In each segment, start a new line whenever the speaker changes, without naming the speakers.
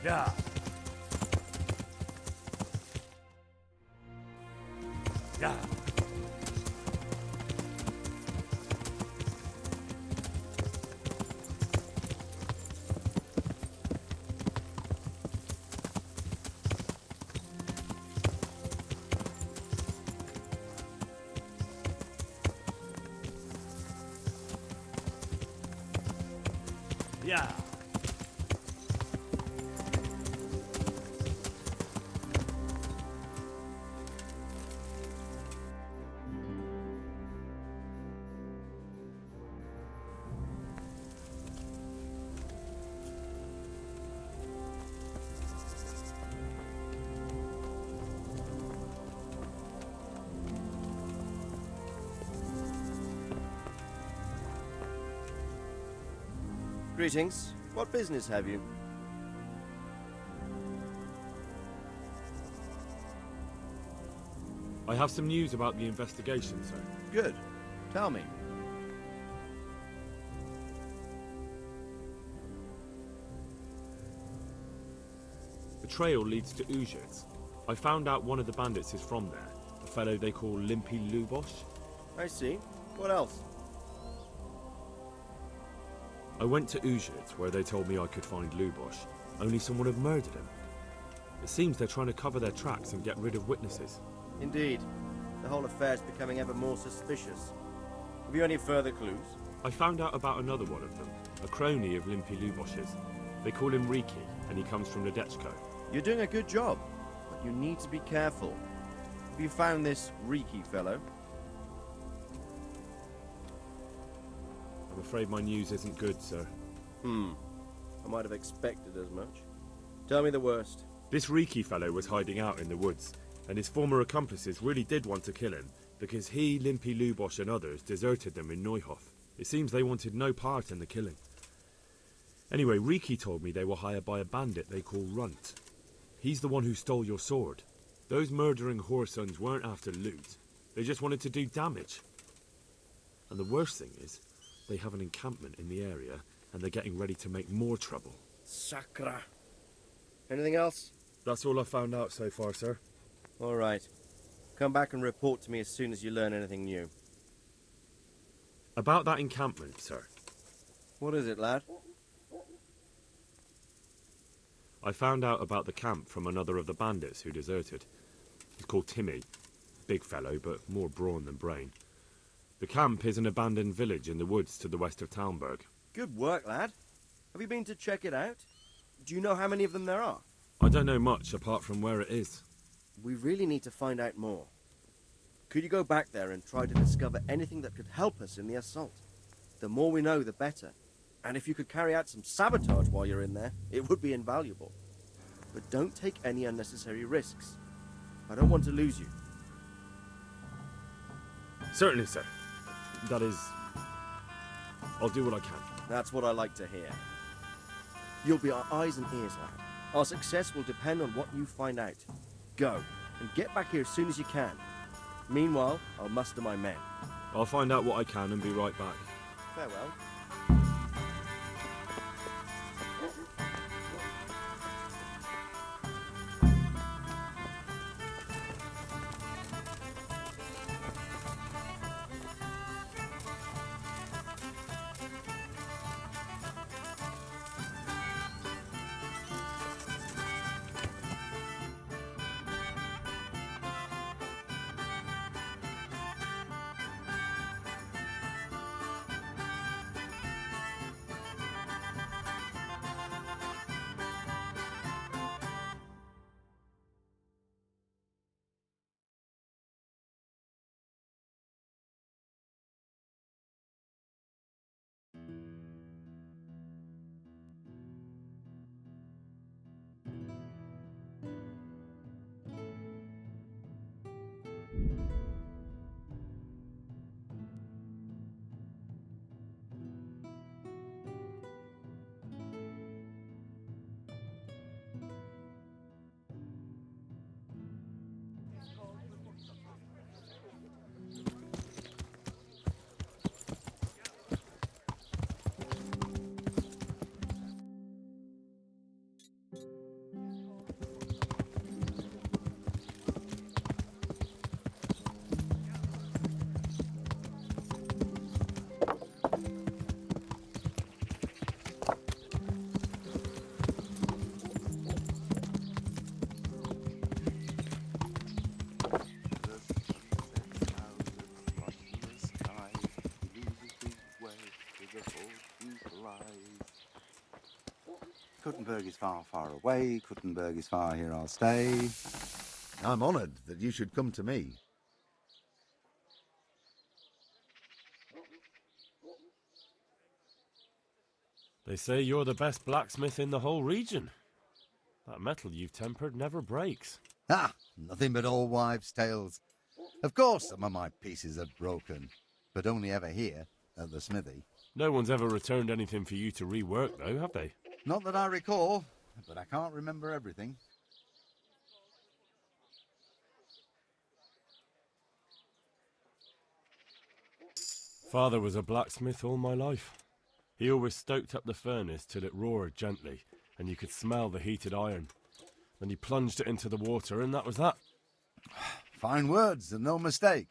Yeah. Yeah. Yeah.
Greetings. What business have you?
I have some news about the investigation, sir.
Good. Tell me.
The trail leads to Uzhitz. I found out one of the bandits is from there, a fellow they call Limpy Lubosh.
I see. What else?
I went to Uzhitz, where they told me I could find Lubosh, only someone had murdered him. It seems they're trying to cover their tracks and get rid of witnesses.
Indeed. The whole affair's becoming ever more suspicious. Have you any further clues?
I found out about another one of them, a crony of Limpy Lubosh's. They call him Riki, and he comes from Nadechko.
You're doing a good job, but you need to be careful. Have you found this Riki fellow?
I'm afraid my news isn't good, sir.
I might have expected as much. Tell me the worst.
This Riki fellow was hiding out in the woods, and his former accomplices really did want to kill him, because he, Limpy Lubosh and others deserted them in Neuhof. It seems they wanted no part in the killing. Anyway, Riki told me they were hired by a bandit they call Runt. He's the one who stole your sword. Those murdering whoresons weren't after loot. They just wanted to do damage. And the worst thing is, they have an encampment in the area, and they're getting ready to make more trouble.
Sakra. Anything else?
That's all I've found out so far, sir.
All right. Come back and report to me as soon as you learn anything new.
About that encampment, sir.
What is it, lad?
I found out about the camp from another of the bandits who deserted. He's called Timmy. Big fellow, but more brawn than brain. The camp is an abandoned village in the woods to the west of Talmberg.
Good work, lad. Have you been to check it out? Do you know how many of them there are?
I don't know much apart from where it is.
We really need to find out more. Could you go back there and try to discover anything that could help us in the assault? The more we know, the better. And if you could carry out some sabotage while you're in there, it would be invaluable. But don't take any unnecessary risks. I don't want to lose you.
Certainly, sir. That is... I'll do what I can.
That's what I like to hear. You'll be our eyes and ears, lad. Our success will depend on what you find out. Go, and get back here as soon as you can. Meanwhile, I'll muster my men.
I'll find out what I can and be right back.
Farewell.
Kuttenberg is far, far away. Kuttenberg is far, here I'll stay.
I'm honoured that you should come to me.
They say you're the best blacksmith in the whole region. That metal you've tempered never breaks.
Ah, nothing but old wives' tales. Of course some of my pieces are broken, but only ever here, at the smithy.
No one's ever returned anything for you to rework, though, have they?
Not that I recall, but I can't remember everything.
Father was a blacksmith all my life. He always stoked up the furnace till it roared gently, and you could smell the heated iron. Then he plunged it into the water, and that was that.
Fine words, and no mistake.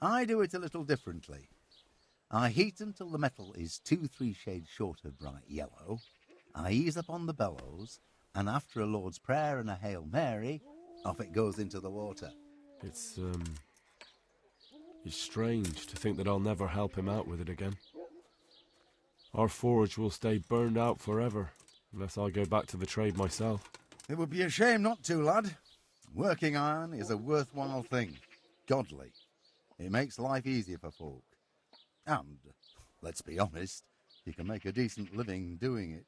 I do it a little differently. I heat until the metal is 2-3 shades short of bright yellow. I ease up on the bellows, and after a Lord's Prayer and a Hail Mary, off it goes into the water.
It's strange to think that I'll never help him out with it again. Our forge will stay burned out forever, unless I go back to the trade myself.
It would be a shame not to, lad. Working iron is a worthwhile thing. Godly. It makes life easier for folk. And, let's be honest, you can make a decent living doing it.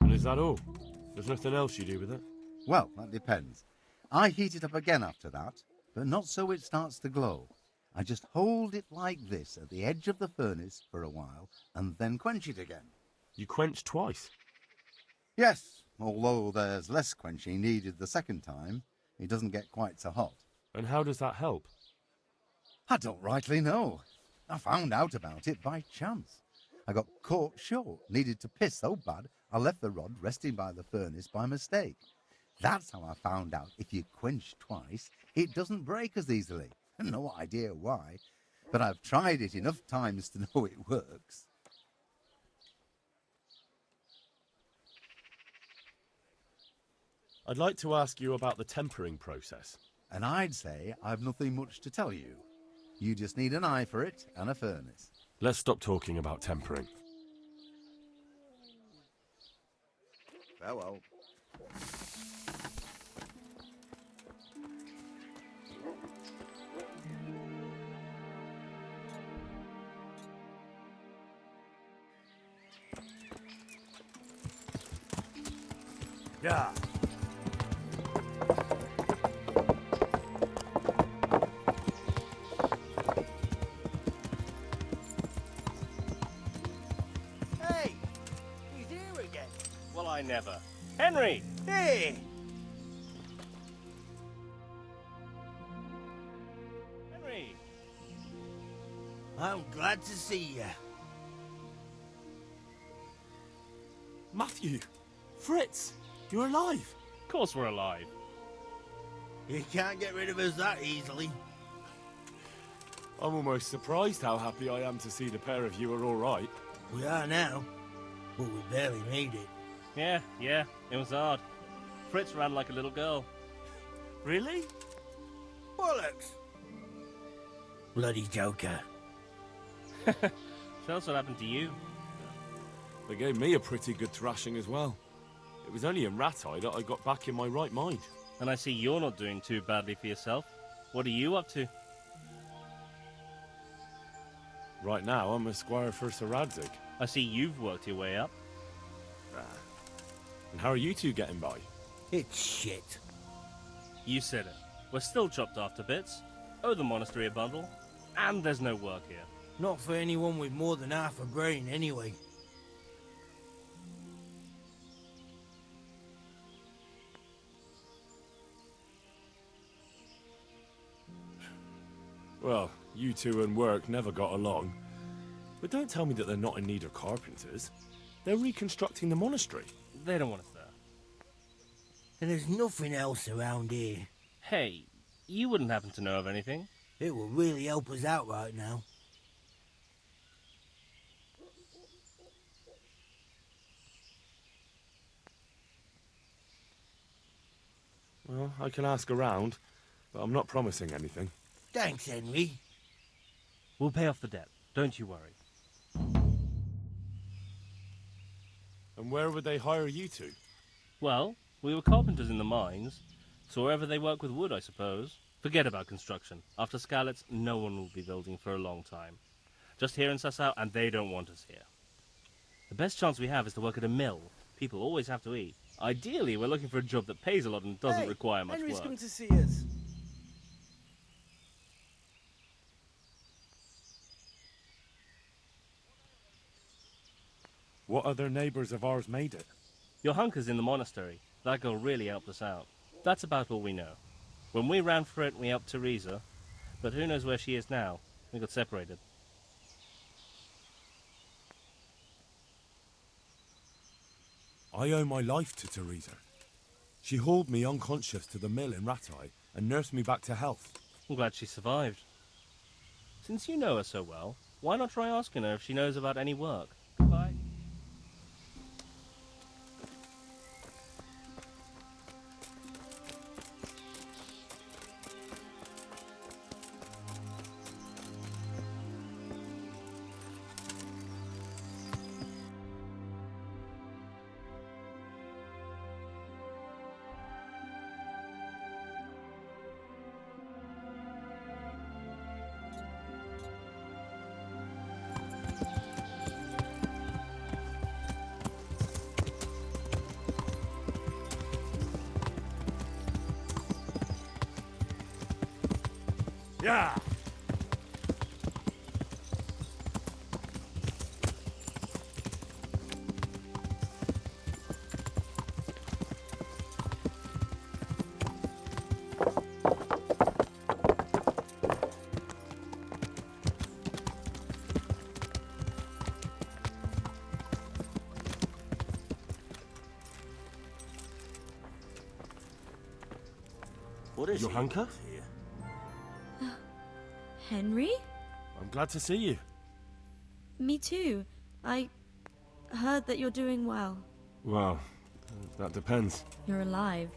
And is that all? There's nothing else you do with it?
Well, that depends. I heat it up again after that, but not so it starts to glow. I just hold it like this at the edge of the furnace for a while and then quench it again.
You quench twice?
Yes, although there's less quenching needed the second time. It doesn't get quite so hot.
And how does that help?
I don't rightly know. I found out about it by chance. I got caught short, needed to piss so bad I left the rod resting by the furnace by mistake. That's how I found out if you quench twice, it doesn't break as easily. No idea why, but I've tried it enough times to know it works.
I'd like to ask you about the tempering process.
And I'd say I've nothing much to tell you. You just need an eye for it and a furnace.
Let's stop talking about tempering.
Farewell.
Yeah.
Hey! He's here again.
Well, I never. Henry!
Hey!
Henry!
I'm glad to see you.
Matthew! Fritz! You're alive!
Of course we're alive.
You can't get rid of us that easily.
I'm almost surprised how happy I am to see the pair of you are all right.
We are now, but we barely made it.
Yeah, it was hard. Fritz ran like a little girl.
Really?
Bollocks! Bloody joker.
Tell us what happened to you.
They gave me a pretty good thrashing as well. It was only in Rat-Eye that I got back in my right mind.
And I see you're not doing too badly for yourself. What are you up to?
Right now, I'm a squire for Sir Radzig.
I see you've worked your way up.
And how are you two getting by?
It's shit.
You said it. We're still chopped off to bits. Owe the monastery a bundle. And there's no work here.
Not for anyone with more than half a brain, anyway.
Well, you two and work never got along. But don't tell me that they're not in need of carpenters. They're reconstructing the monastery.
They don't want us there.
And there's nothing else around here.
Hey, you wouldn't happen to know of anything?
It will really help us out right now.
Well, I can ask around, but I'm not promising anything.
Thanks, Henry.
We'll pay off the debt, don't you worry.
And where would they hire you to?
Well, we were carpenters in the mines, so wherever they work with wood, I suppose. Forget about construction. After Skalitz, no one will be building for a long time. Just here in Sasau, and they don't want us here. The best chance we have is to work at a mill. People always have to eat. Ideally, we're looking for a job that pays a lot and doesn't require much
Henry's
work.
coming to see us.
What other neighbours of ours made it?
Your hunker's in the monastery. That girl really helped us out. That's about all we know. When we ran for it, we helped Teresa, but who knows where she is now? We got separated.
I owe my life to Teresa. She hauled me unconscious to the mill in Ratai and nursed me back to health.
I'm glad she survived. Since you know her so well, why not try asking her if she knows about any work? Goodbye.
Yeah!
What is
Your
he
hunker?
wants here?
Henry?
I'm glad to see you.
Me too. I heard that you're doing well.
Well, that depends.
You're alive.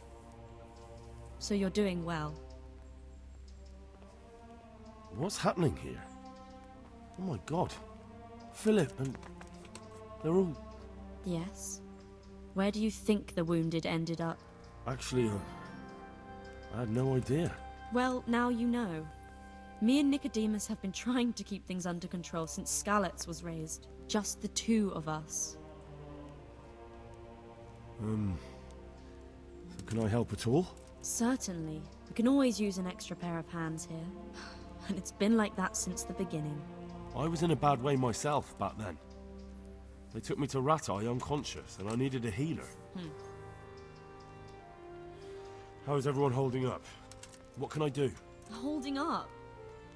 So you're doing well.
What's happening here? Oh my god. Philip and... they're all...
Yes. Where do you think the wounded ended up?
Actually, I had no idea.
Well, now you know. Me and Nicodemus have been trying to keep things under control since Skalitz was raised. Just the two of us.
So can I help at all?
Certainly. We can always use an extra pair of hands here. And it's been like that since the beginning.
I was in a bad way myself back then. They took me to Ratai unconscious and I needed a healer. How is everyone holding up? What can I do?
Holding up?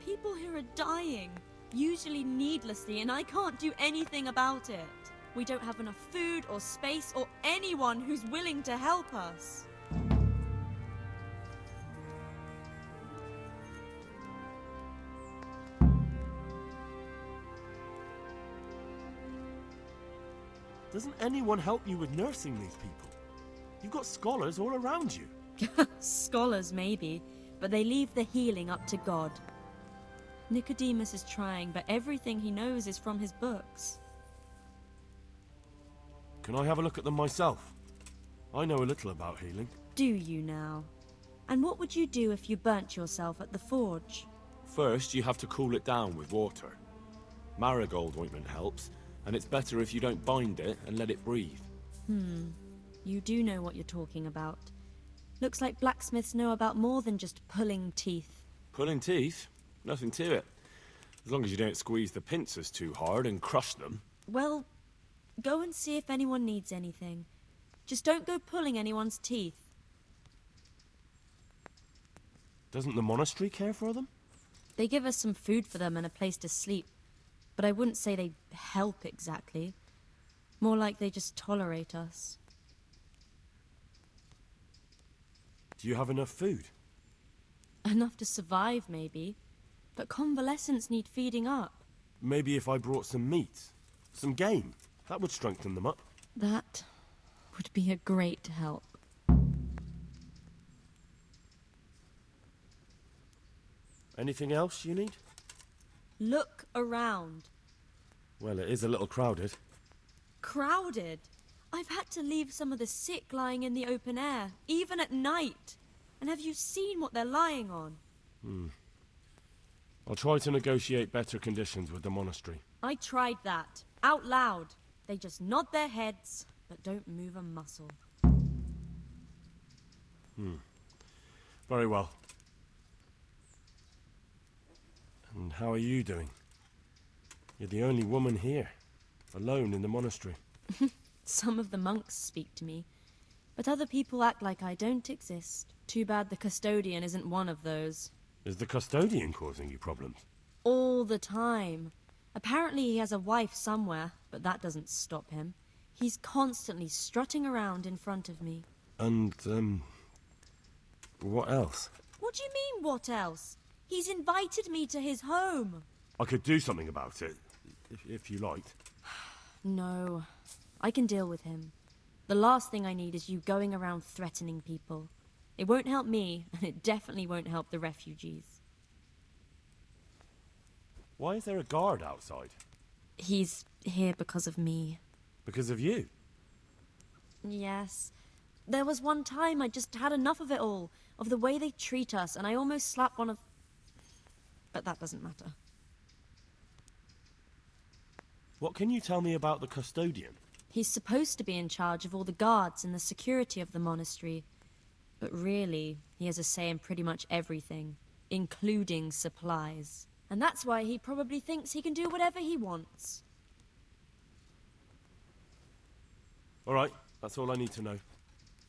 People here are dying, usually needlessly, and I can't do anything about it. We don't have enough food or space or anyone who's willing to help us.
Doesn't anyone help you with nursing these people? You've got scholars all around you.
Scholars, maybe, but they leave the healing up to God. Nicodemus is trying, but everything he knows is from his books.
Can I have a look at them myself? I know a little about healing.
Do you now? And what would you do if you burnt yourself at the forge?
First, you have to cool it down with water. Marigold ointment helps, and it's better if you don't bind it and let it breathe.
You do know what you're talking about. Looks like blacksmiths know about more than just pulling teeth.
Pulling teeth? Nothing to it. As long as you don't squeeze the pincers too hard and crush them.
Well, go and see if anyone needs anything. Just don't go pulling anyone's teeth.
Doesn't the monastery care for them?
They give us some food for them and a place to sleep. But I wouldn't say they help exactly. More like they just tolerate us.
Do you have enough food?
Enough to survive, maybe. But convalescents need feeding up.
Maybe if I brought some meat, some game, that would strengthen them up.
That would be a great help.
Anything else you need?
Look around.
Well, it is a little crowded.
Crowded. I've had to leave some of the sick lying in the open air, even at night. And have you seen what they're lying on?
I'll try to negotiate better conditions with the monastery.
I tried that, out loud. They just nod their heads, but don't move a muscle.
Very well. And how are you doing? You're the only woman here, alone in the monastery.
Some of the monks speak to me, but other people act like I don't exist. Too bad the custodian isn't one of those.
Is the custodian causing you problems?
All the time. Apparently he has a wife somewhere, but that doesn't stop him. He's constantly strutting around in front of me.
And, what else?
What do you mean, what else? He's invited me to his home.
I could do something about it, if you liked.
No, I can deal with him. The last thing I need is you going around threatening people. It won't help me, and it definitely won't help the refugees.
Why is there a guard outside?
He's here because of me.
Because of you?
Yes. There was one time I just had enough of it all, of the way they treat us, and I almost slapped one of... But that doesn't matter.
What can you tell me about the custodian?
He's supposed to be in charge of all the guards and the security of the monastery. But really, he has a say in pretty much everything, including supplies. And that's why he probably thinks he can do whatever he wants.
All right, that's all I need to know.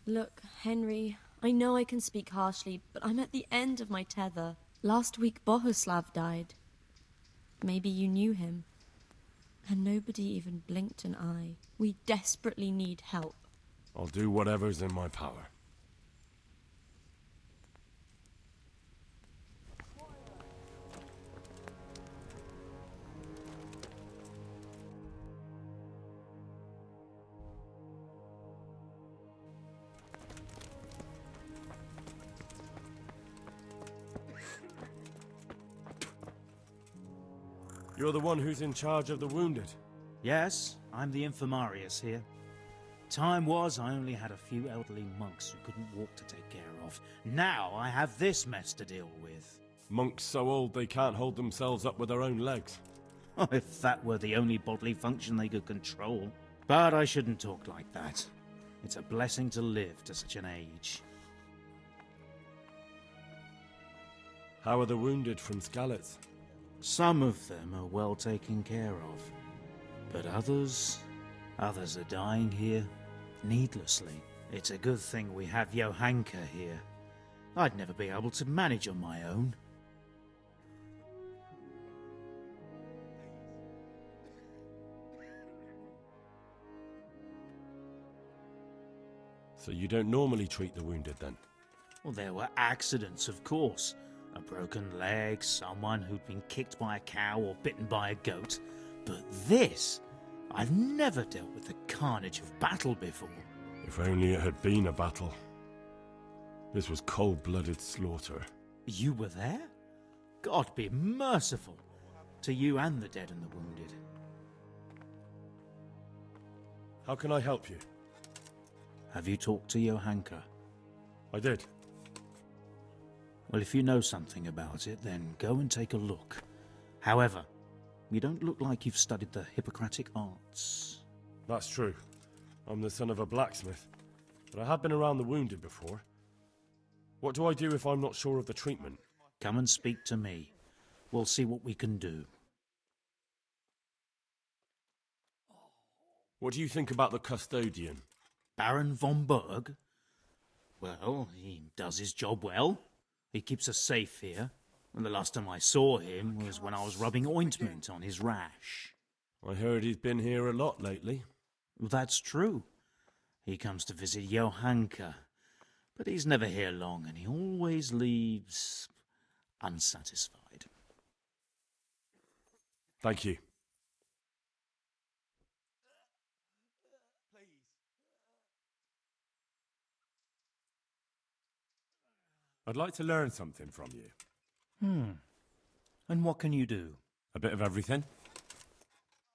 Look, Henry, I know I can speak harshly, but I'm at the end of my tether. Last week, Bohuslav died. Maybe you knew him. And nobody even blinked an eye. We desperately need help.
I'll do whatever's in my power. You're the one who's in charge of the wounded.
Yes, I'm the infirmarius here. Time was I only had a few elderly monks who couldn't walk to take care of. Now I have this mess to deal with.
Monks so old they can't hold themselves up with their own legs.
Oh, if that were the only bodily function they could control. But I shouldn't talk like that. It's a blessing to live to such an age.
How are the wounded from Skalitz?
Some of them are well taken care of. But others are dying here needlessly. It's a good thing we have Johanka here. I'd never be able to manage on my own.
So you don't normally treat the wounded then?
Well, there were accidents, of course. A broken leg, someone who'd been kicked by a cow or bitten by a goat. But this, I've never dealt with the carnage of battle before.
If only it had been a battle. This was cold-blooded slaughter.
You were there? God be merciful to you and the dead and the wounded.
How can I help you?
Have you talked to Johanka?
I did.
Well, if you know something about it, then go and take a look. However, you don't look like you've studied the Hippocratic arts.
That's true. I'm the son of a blacksmith. But I have been around the wounded before. What do I do if I'm not sure of the treatment?
Come and speak to me. We'll see what we can do.
What do you think about the custodian?
Baron von Berg? Well, he does his job well. He keeps us safe here. And the last time I saw him was when I was rubbing ointment on his rash.
I heard he's been here a lot lately.
That's true. He comes to visit Johanka. But he's never here long, and he always leaves unsatisfied.
Thank you. I'd like to learn something from you.
And what can you do?
A bit of everything.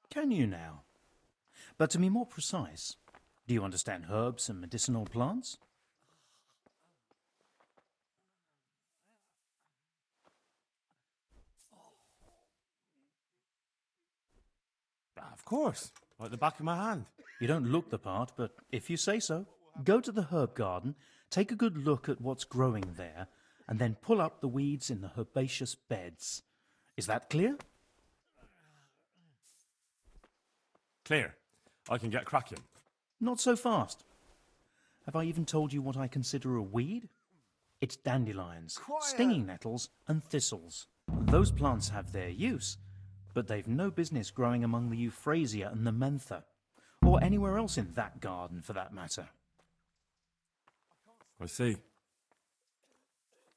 Can you now? But to be more precise, do you understand herbs and medicinal plants?
Of course. Like the back of my hand.
You don't look the part, but if you say so, go to the herb garden, take a good look at what's growing there, and then pull up the weeds in the herbaceous beds. Is that clear?
Clear. I can get cracking.
Not so fast. Have I even told you what I consider a weed? It's dandelions, stinging nettles, and thistles. Those plants have their use, but they've no business growing among the euphrasia and the mentha, or anywhere else in that garden for that matter.
I see.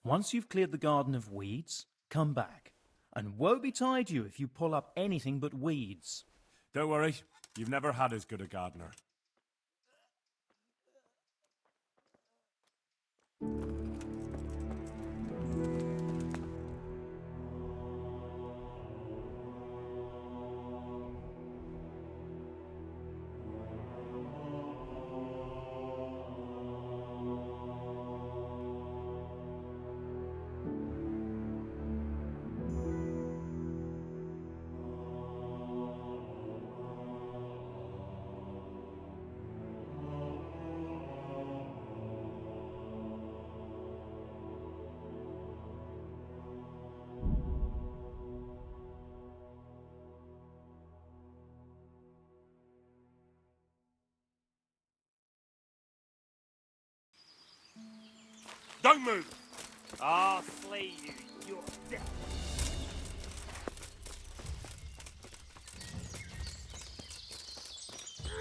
Once you've cleared the garden of weeds, come back, and woe betide you if you pull up anything but weeds.
Don't worry. You've never had as good a gardener. Don't move!
I'll slay you. You're dead.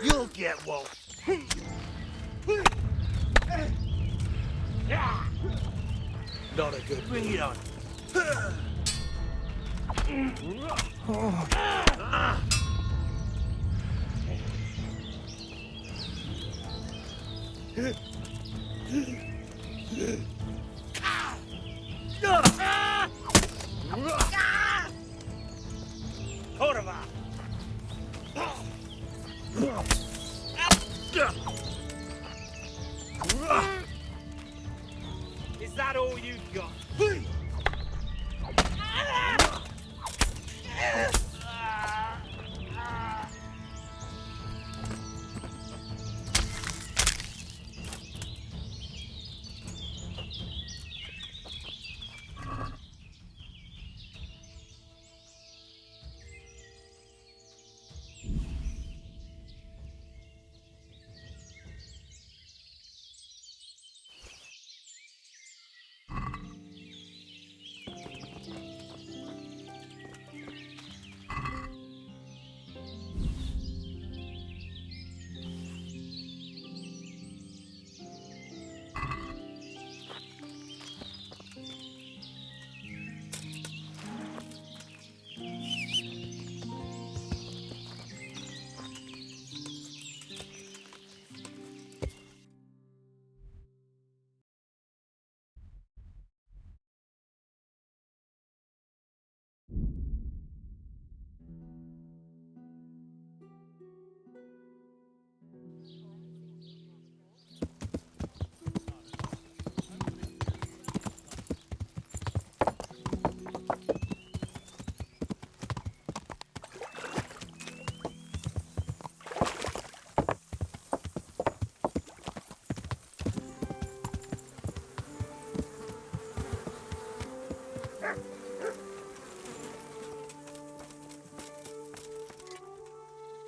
You'll get one. Not a good. Bring it on.
Is that all you got?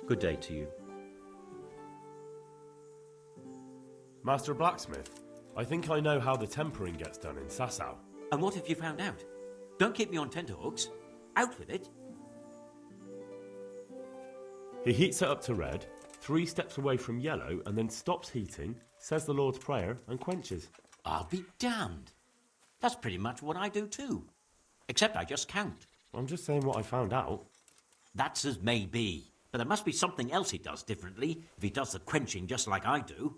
Good day to you.
Master Blacksmith, I think I know how the tempering gets done in Sasau.
And what have you found out? Don't keep me on tenterhooks. Out with it.
He heats it up to red, 3 steps away from yellow, and then stops heating, says the Lord's Prayer, and quenches.
I'll be damned. That's pretty much what I do too. Except I just count.
I'm just saying what I found out.
That's as may be. But there must be something else he does differently if he does the quenching just like I do.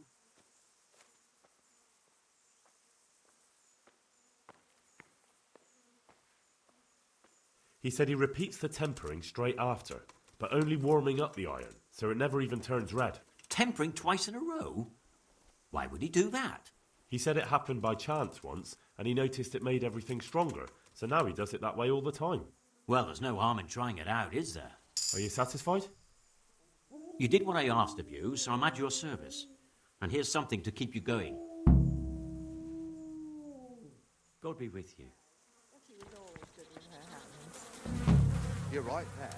He said he repeats the tempering straight after, but only warming up the iron, so it never even turns red.
Tempering twice in a row? Why would he do that?
He said it happened by chance once, and he noticed it made everything stronger, so now he does it that way all the time.
Well, there's no harm in trying it out, is there?
Are you satisfied?
You did what I asked of you, so I'm at your service. And here's something to keep you going. God be with you.
You're right there.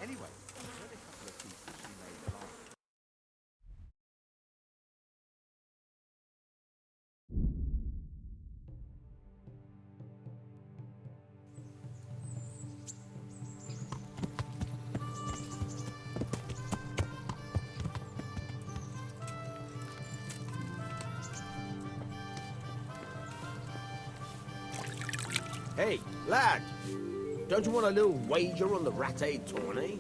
Anyway, I heard a couple of pieces she made live.
Hey, lad! Don't you want a little wager on the Rattay tourney?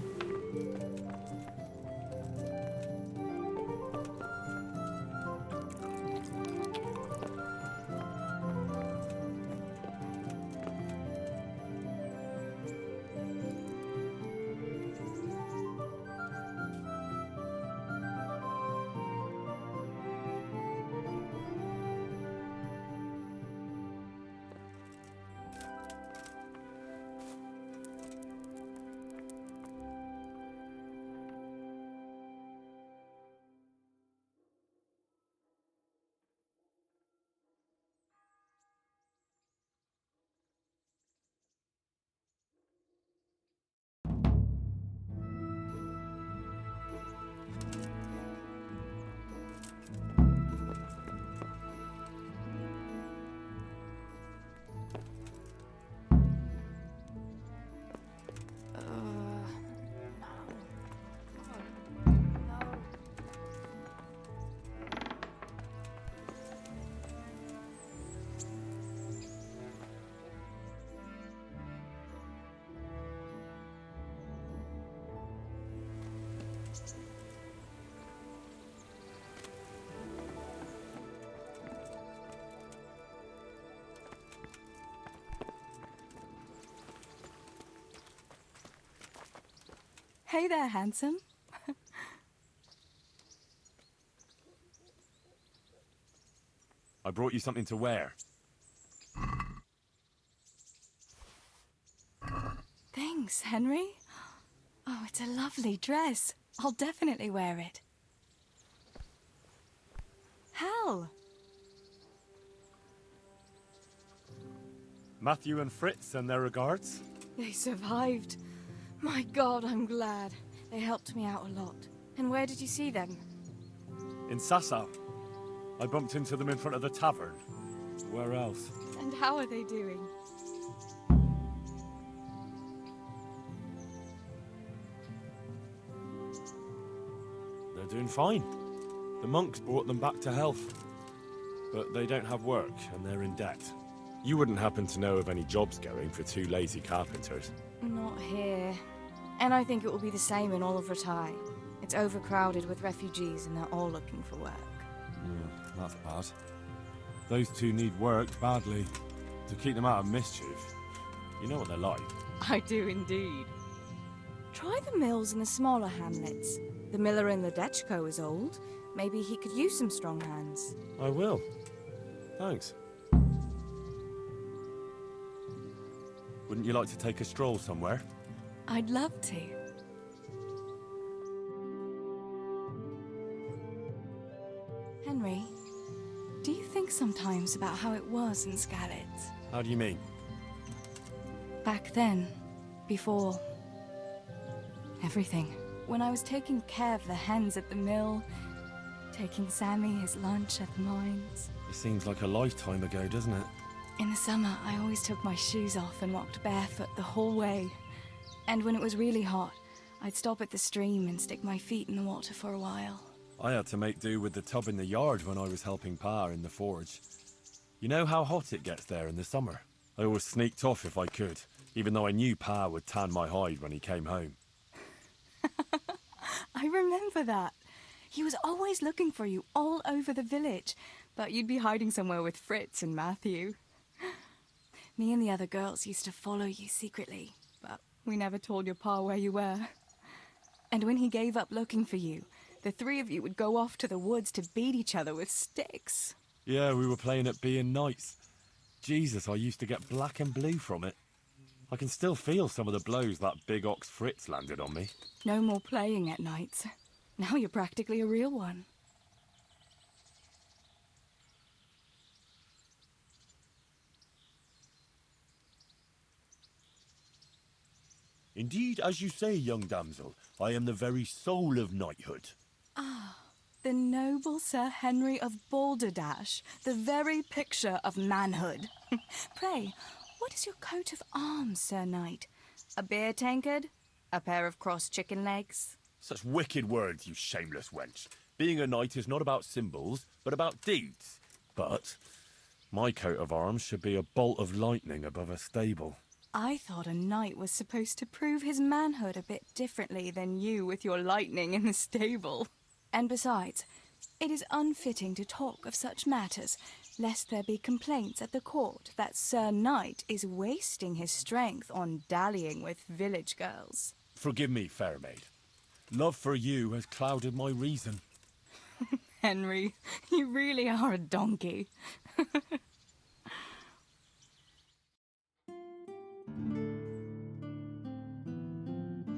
Hey there, handsome.
I brought you something to wear.
Thanks, Henry. Oh, it's a lovely dress. I'll definitely wear it. Hal!
Matthew and Fritz send their regards.
They survived. My God, I'm glad. They helped me out a lot. And where did you see them?
In Sasau. I bumped into them in front of the tavern. Where else?
And how are they doing?
They're doing fine. The monks brought them back to health. But they don't have work, and they're in debt. You wouldn't happen to know of any jobs going for two lazy carpenters?
Not here. And I think it will be the same in all of Rattay. It's overcrowded with refugees and they're all looking for work.
That's bad. Those two need work badly. To keep them out of mischief. You know what they're like.
I do indeed. Try the mills in the smaller hamlets. The miller in the Dechko is old. Maybe he could use some strong hands.
I will. Thanks. Wouldn't you like to take a stroll somewhere?
I'd love to. Henry, do you think sometimes about how it was in Scarlet?
How do you mean?
Back then, before everything. When I was taking care of the hens at the mill, taking Sammy his lunch at the mines.
It seems like a lifetime ago, doesn't it?
In the summer, I always took my shoes off and walked barefoot the whole way. And when it was really hot, I'd stop at the stream and stick my feet in the water for a while.
I had to make do with the tub in the yard when I was helping Pa in the forge. You know how hot it gets there in the summer? I always sneaked off if I could, even though I knew Pa would tan my hide when he came home.
I remember that. He was always looking for you all over the village, but you'd be hiding somewhere with Fritz and Matthew. Me and the other girls used to follow you secretly, but We never told your pa where you were. And when he gave up looking for you, the three of you would go off to the woods to beat each other with sticks.
Yeah, we were playing at being knights. Jesus, I used to get black and blue from it. I can still feel some of the blows that big ox Fritz landed on me.
No more playing at nights. Now you're practically a real one.
Indeed, as you say, young damsel, I am the very soul of knighthood.
Ah, the noble Sir Henry of Balderdash, the very picture of manhood. Pray, what is your coat of arms, Sir Knight? A beer tankard? A pair of crossed chicken legs?
Such wicked words, you shameless wench. Being a knight is not about symbols, but about deeds. But my coat of arms should be a bolt of lightning above a stable.
I thought a knight was supposed to prove his manhood a bit differently than you with your lightning in the stable. And besides, it is unfitting to talk of such matters, lest there be complaints at the court that Sir Knight is wasting his strength on dallying with village girls.
Forgive me, fair maid. Love for you has clouded my reason.
Henry, you really are a donkey.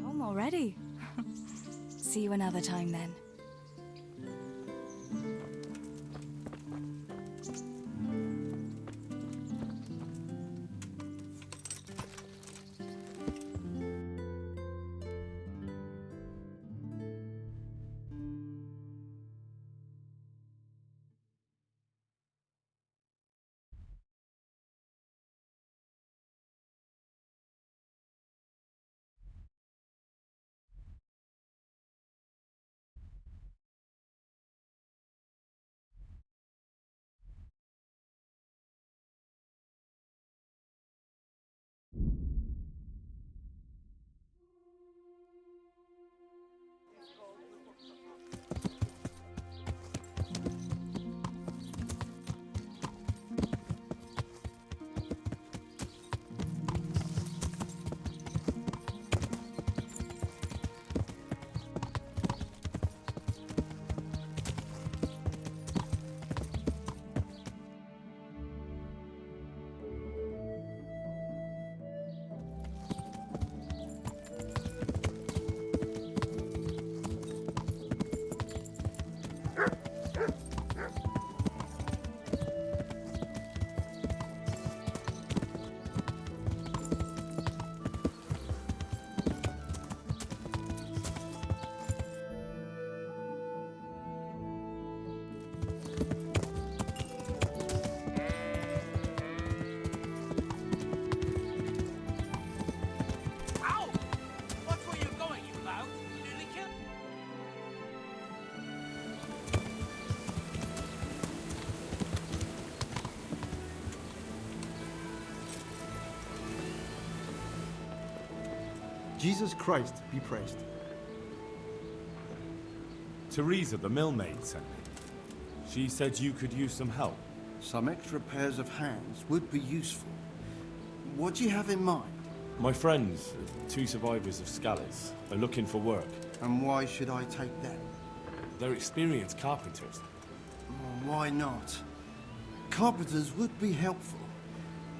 Home already. See you another time then.
Jesus Christ be praised.
Teresa, the millmaid, sent me. She said you could use some help.
Some extra pairs of hands would be useful. What do you have in mind?
My friends, two survivors of Scalets, are looking for work.
And why should I take them?
They're experienced carpenters.
Why not? Carpenters would be helpful.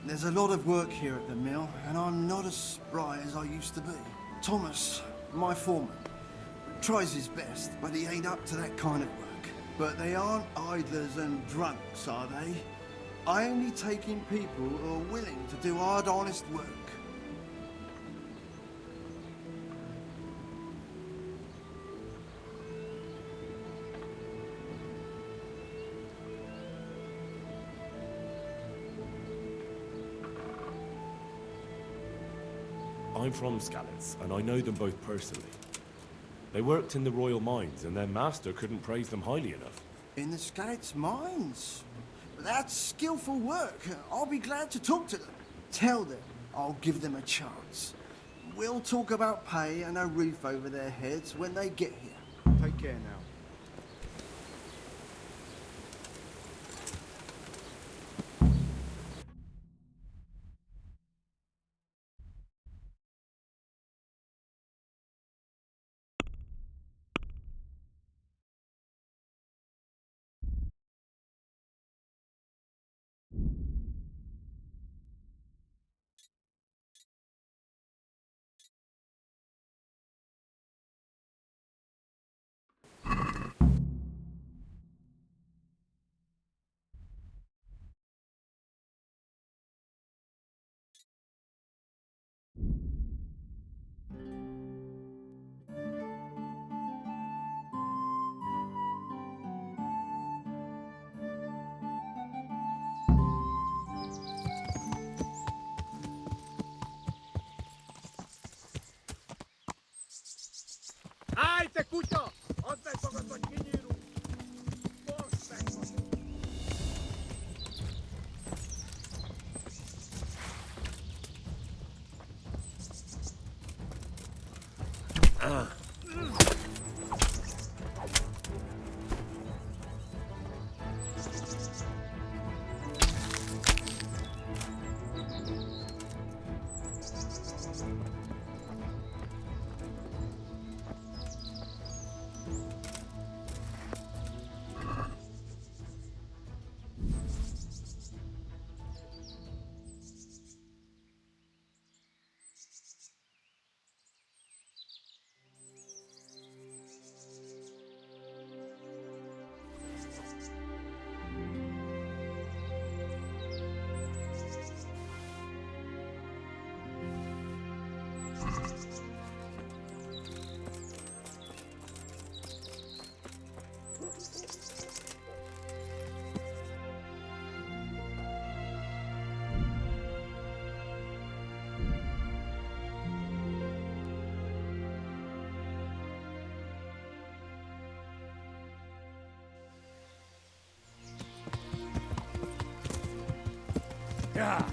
There's a lot of work here at the mill, and I'm not as spry as I used to be. Thomas, my foreman, tries his best, but he ain't up to that kind of work. But they aren't idlers and drunks, are they? I only take in people who are willing to do hard, honest work.
I'm from Scalets, and I know them both personally. They worked in the royal mines, and their master couldn't praise them highly enough.
In the Scalets mines? That's skillful work. I'll be glad to talk to them. Tell them I'll give them a chance. We'll talk about pay and a roof over their heads when they get here.
Take care now. Ai, te escucho! ¡Onte poco cochiniru!
Yeah.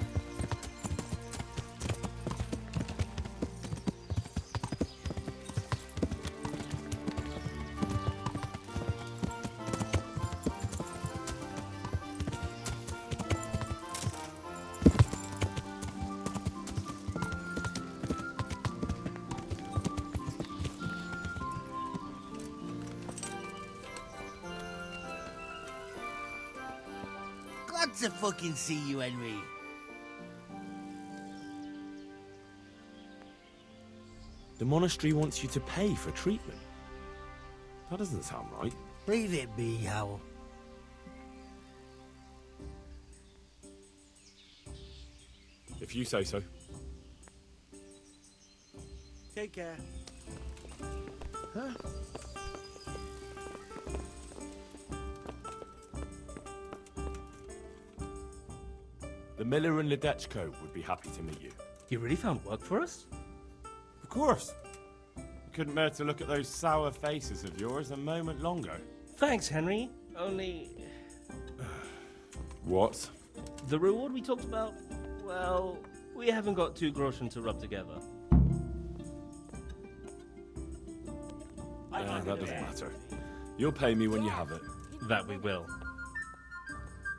Glad to fucking see you, Henry.
The monastery wants you to pay for treatment. That doesn't sound right.
Leave it be, Howell.
If you say so.
Take care.
Huh? The miller and Ledechko would be happy to meet you.
You really found work for us?
Of course. I couldn't bear to look at those sour faces of yours a moment longer.
Thanks, Henry. Only...
What?
The reward we talked about, well, we haven't got 2 groschen to rub together.
That doesn't matter. You'll pay me when you have it.
That we will.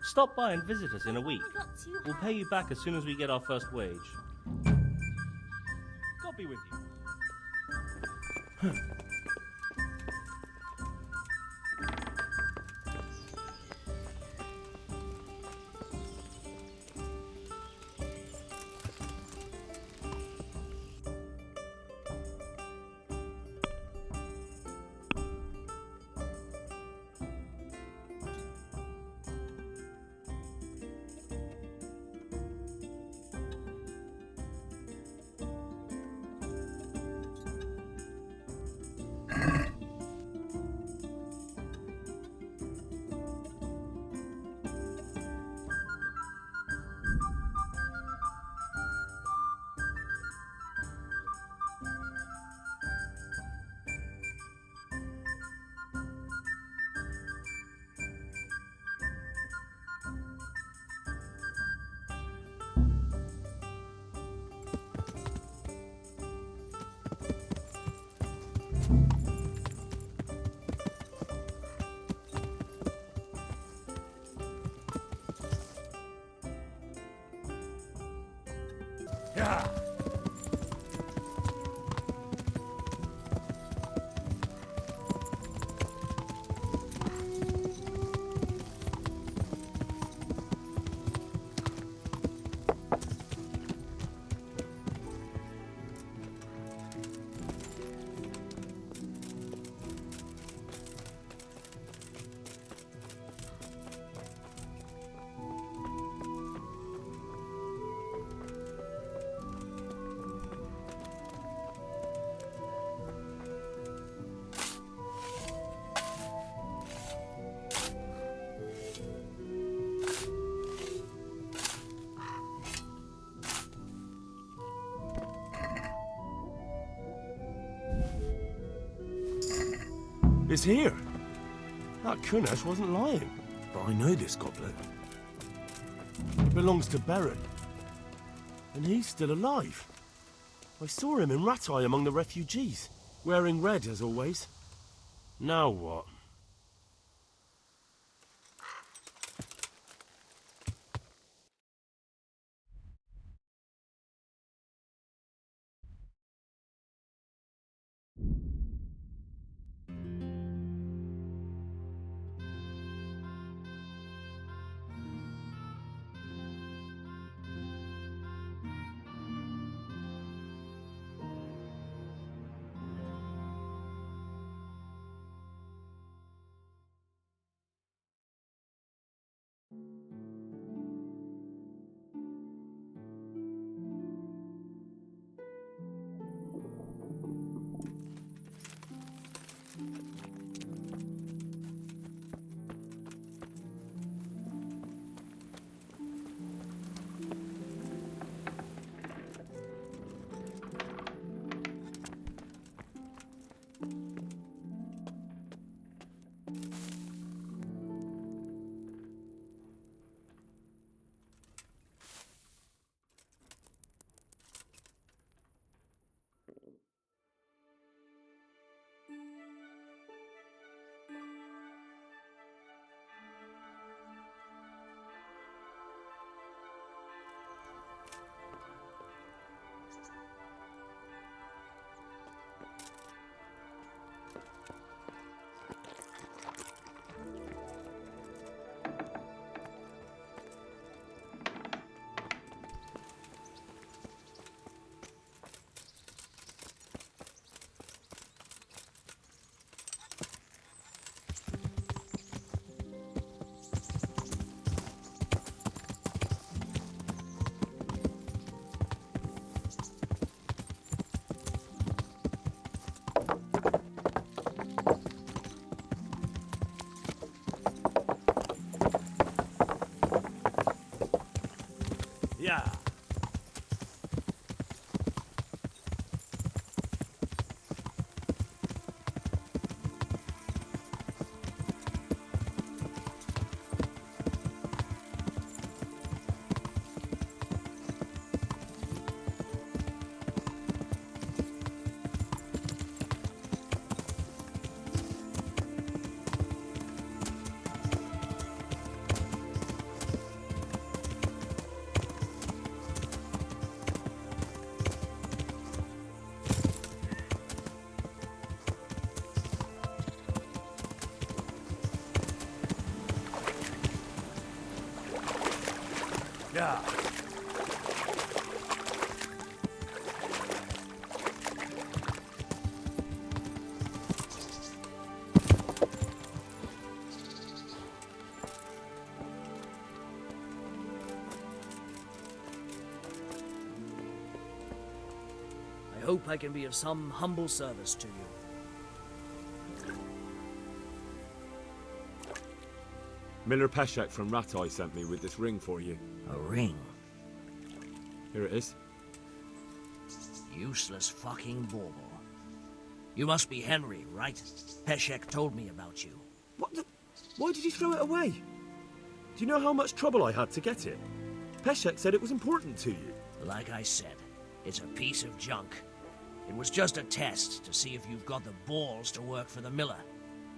Stop by and visit us in a week. We'll pay you back as soon as we get our first wage. God be with you.
Yeah.
It's here. That Kunash wasn't lying. But I know this goblet. It belongs to Baron. And he's still alive. I saw him in Ratai among the refugees, wearing red as always. Now what? Yeah. Yeah.
I hope I can be of some humble service to you.
Miller Peshek from Ratai sent me with this ring for you.
A ring?
Here it is.
Useless fucking bauble. You must be Henry, right? Peshek told me about you.
What the... Why did you throw it away? Do you know how much trouble I had to get it? Peshek said it was important to you.
Like I said, it's a piece of junk. It was just a test to see if you've got the balls to work for the miller.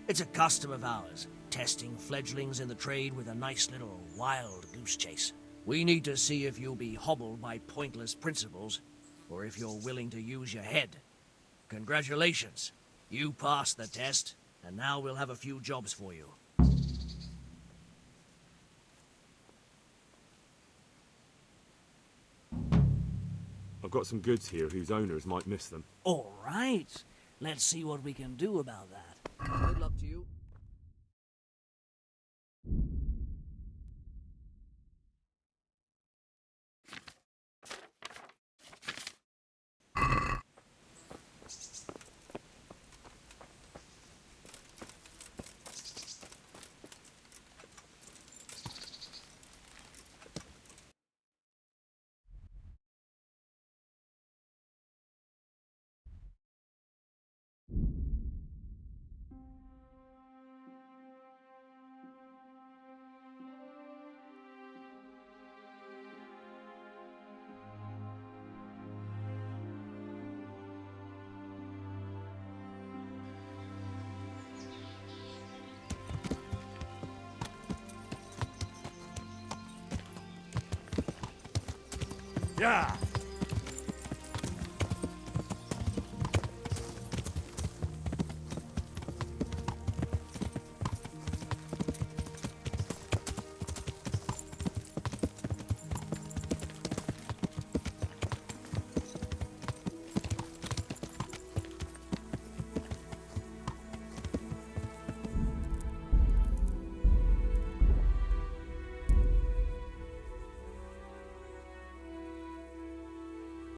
It's a custom of ours, testing fledglings in the trade with a nice little wild goose chase. We need to see if you'll be hobbled by pointless principles, or if you're willing to use your head. Congratulations. You passed the test, and now we'll have a few jobs for you.
I've got some goods here whose owners might miss them.
All right. Let's see what we can do about that. Good luck to you.
Yeah.